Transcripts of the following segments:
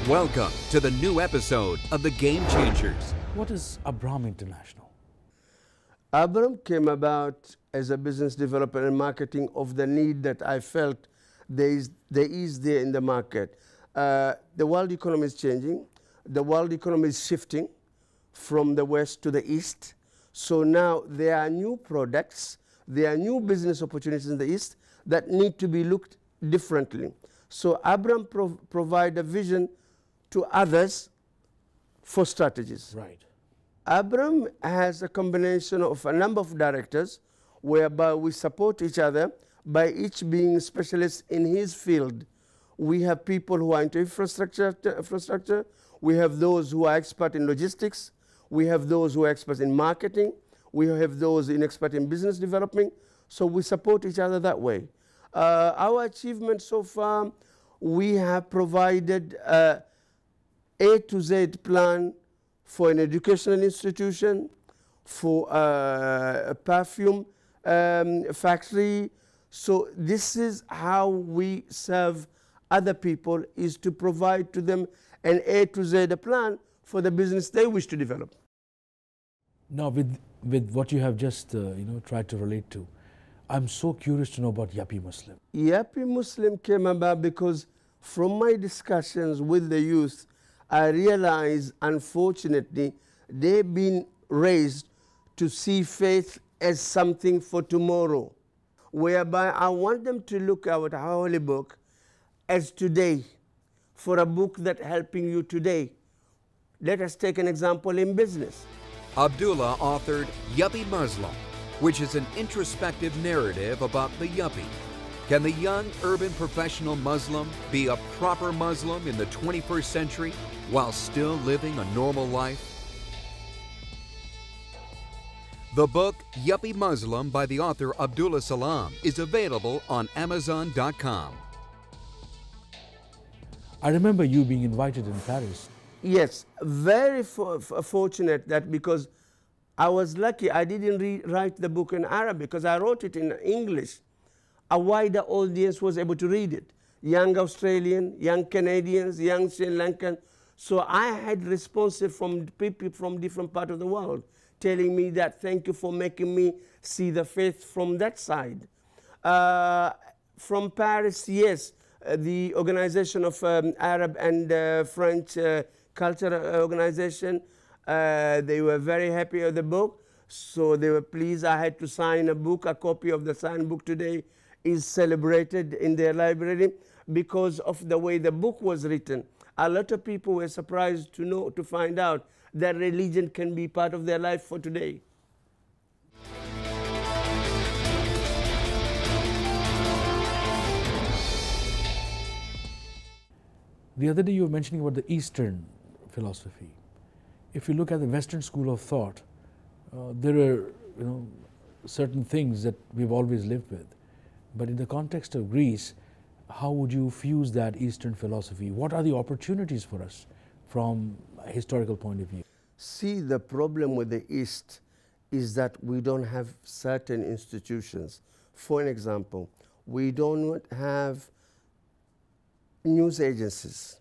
Welcome to the new episode of The Game Changers. What is Abram International? Abram came about as a business developer and marketing of the need that I felt there is there in the market. The world economy is changing. The world economy is shifting from the west to the east. So now there are new products, there are new business opportunities in the east that need to be looked differently. So Abram provide a vision to others for strategies. Right. Abram has a combination of a number of directors whereby we support each other by each being specialists in his field. We have people who are into infrastructure. We have those who are expert in logistics. We have those who are experts in marketing. We have those expert in business development. So we support each other that way. Our achievement so far, we have provided a to Z plan for an educational institution, for a perfume factory. So this is how we serve other people, is to provide to them an A to Z plan for the business they wish to develop. Now, with what you have just tried to relate to, I'm so curious to know about Yappy Muslim. Yappy Muslim came about because from my discussions with the youth, I realized, unfortunately, they've been raised to see faith as something for tomorrow, whereby I want them to look at our holy book as today, for a book that helping you today. Let us take an example in business. Abdullah authored Yuppie Muslim, which is an introspective narrative about the yuppie. Can the young urban professional Muslim be a proper Muslim in the 21st century while still living a normal life? The book Yuppie Muslim by the author Abdulla al-Salaam is available on Amazon.com. I remember you being invited in Paris. Yes, very fortunate that because I was lucky I didn't write the book in Arabic because I wrote it in English. A wider audience was able to read it. Young Australian, young Canadians, young Sri Lankan. So I had responses from people from different parts of the world telling me that thank you for making me see the faith from that side. From Paris, yes, the organization of Arab and French cultural organization, they were very happy with the book. So they were pleased I had to sign a book. A copy of the signed book today is celebrated in their library because of the way the book was written. A lot of people were surprised to find out that religion can be part of their life for today. The other day you were mentioning about the Eastern philosophy. If you look at the Western school of thought, there are certain things that we've always lived with. But in the context of Greece, how would you fuse that Eastern philosophy? What are the opportunities for us from a historical point of view? See, the problem with the East is that we don't have certain institutions. For an example, we don't have news agencies.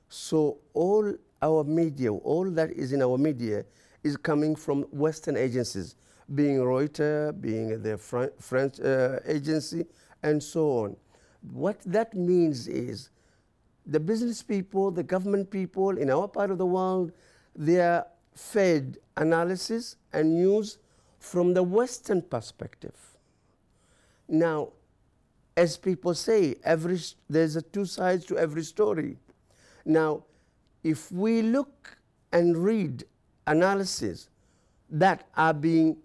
So all our media, all that is in our media is coming from Western agencies, being Reuters, being the French agency, and so on. What that means is the business people, the government people in our part of the world, they are fed analysis and news from the Western perspective. Now, as people say, there's two sides to every story. Now, if we look and read analysis that are being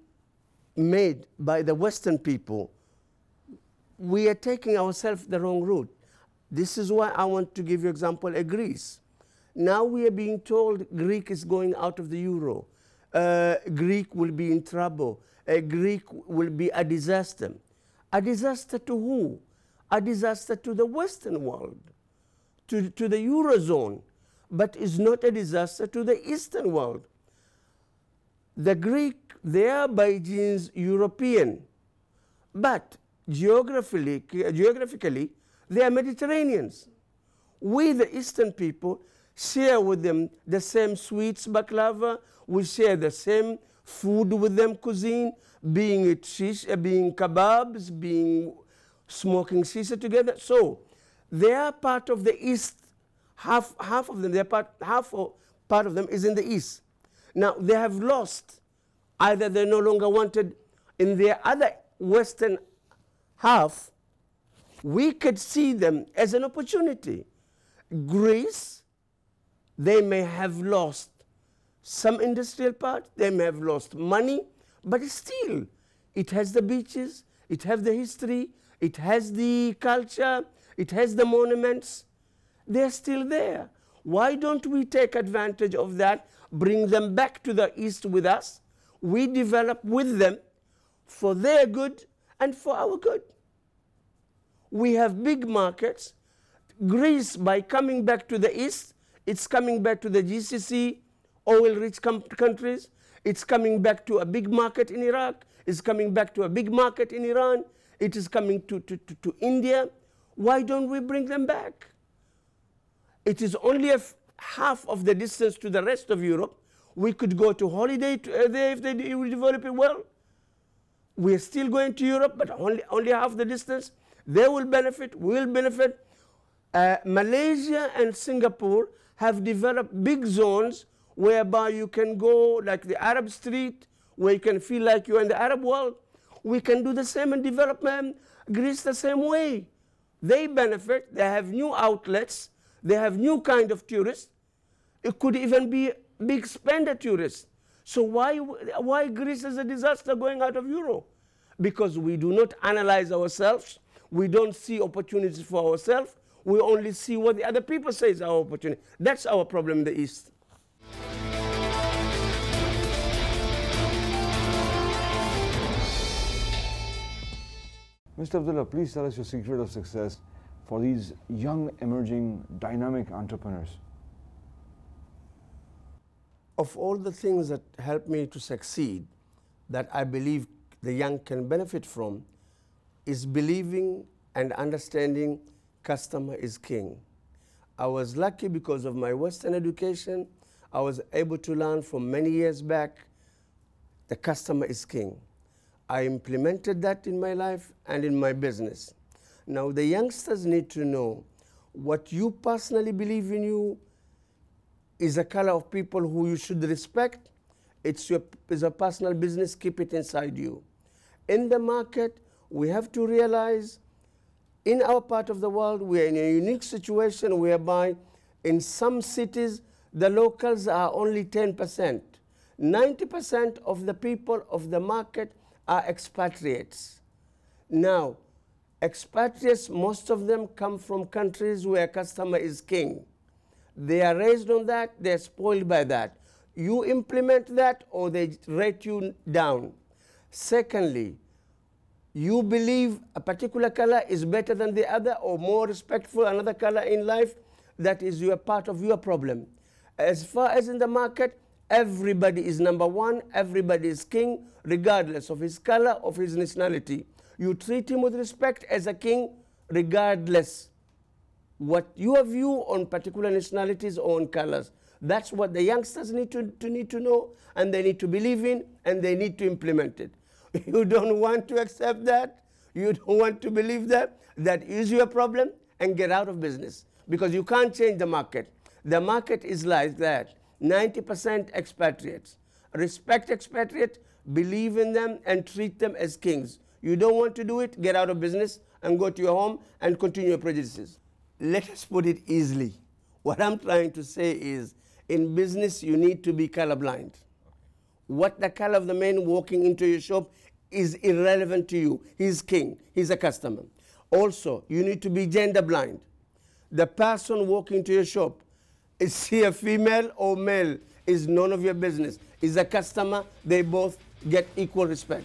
made by the Western people, we are taking ourselves the wrong route. This is why I want to give you example of Greece. Now we are being told Greek is going out of the euro. Greek will be in trouble. Greek will be a disaster. A disaster to who? A disaster to the Western world, to the Eurozone, but is not a disaster to the Eastern world. The Greek, they are by genes European, but geographically, they are Mediterraneans. We, the Eastern people, share with them the same sweets, baklava. We share the same food with them, cuisine, being it shish, being kebabs, being smoking shisha together. So they are part of the East. Half of them, half part of them is in the East. Now they have lost. Either they're no longer wanted in their other Western half. We could see them as an opportunity. Greece, they may have lost some industrial part, they may have lost money, but still, it has the beaches, it has the history, it has the culture, it has the monuments. They're still there. Why don't we take advantage of that, bring them back to the East with us? We develop with them for their good and for our good. We have big markets. Greece, by coming back to the East, it's coming back to the GCC, oil-rich countries. It's coming back to a big market in Iraq. It's coming back to a big market in Iran. It is coming to India. Why don't we bring them back? It is only half of the distance to the rest of Europe. We could go to holiday there if they develop it well. We are still going to Europe, but only half the distance. They will benefit, we will benefit. Malaysia and Singapore have developed big zones whereby you can go like the Arab street, where you can feel like you're in the Arab world. We can do the same and develop Greece the same way. They benefit, they have new outlets, they have new kind of tourists. It could even be big spender tourists. So why Greece is a disaster going out of Euro? Because we do not analyze ourselves, we don't see opportunities for ourselves, we only see what the other people say is our opportunity. That's our problem in the East. Mr. Abdullah, please tell us your secret of success for these young, emerging, dynamic entrepreneurs. Of all the things that help me to succeed, that I believe the young can benefit from, is believing and understanding customer is king. I was lucky because of my Western education. I was able to learn from many years back, the customer is king. I implemented that in my life and in my business. Now the youngsters need to know what you personally believe in you is a color of people who you should respect. It's a personal business, keep it inside you. In the market, we have to realize in our part of the world, we are in a unique situation whereby in some cities, the locals are only 10%. 90% of the people of the market are expatriates. Now, expatriates, most of them come from countries where customer is king. They are raised on that, they're spoiled by that. You implement that or they rate you down. Secondly, you believe a particular color is better than the other or more respectful another color in life, that is your part of your problem. As far as in the market, everybody is number one, everybody is king, regardless of his color, of his nationality. You treat him with respect as a king, regardless what your view on particular nationalities or on colors. That's what the youngsters need to know, and they need to believe in, and they need to implement it. You don't want to accept that, you don't want to believe that, that is your problem, and get out of business. Because you can't change the market. The market is like that. 90% expatriates. Respect expatriates, believe in them, and treat them as kings. You don't want to do it, get out of business, and go to your home and continue your prejudices. Let us put it easily. What I'm trying to say is, in business, you need to be colorblind. What the color of the man walking into your shop is irrelevant to you. He's king, he's a customer. Also, you need to be gender blind. The person walking into your shop, is he a female or male, is none of your business. Is a customer, they both get equal respect.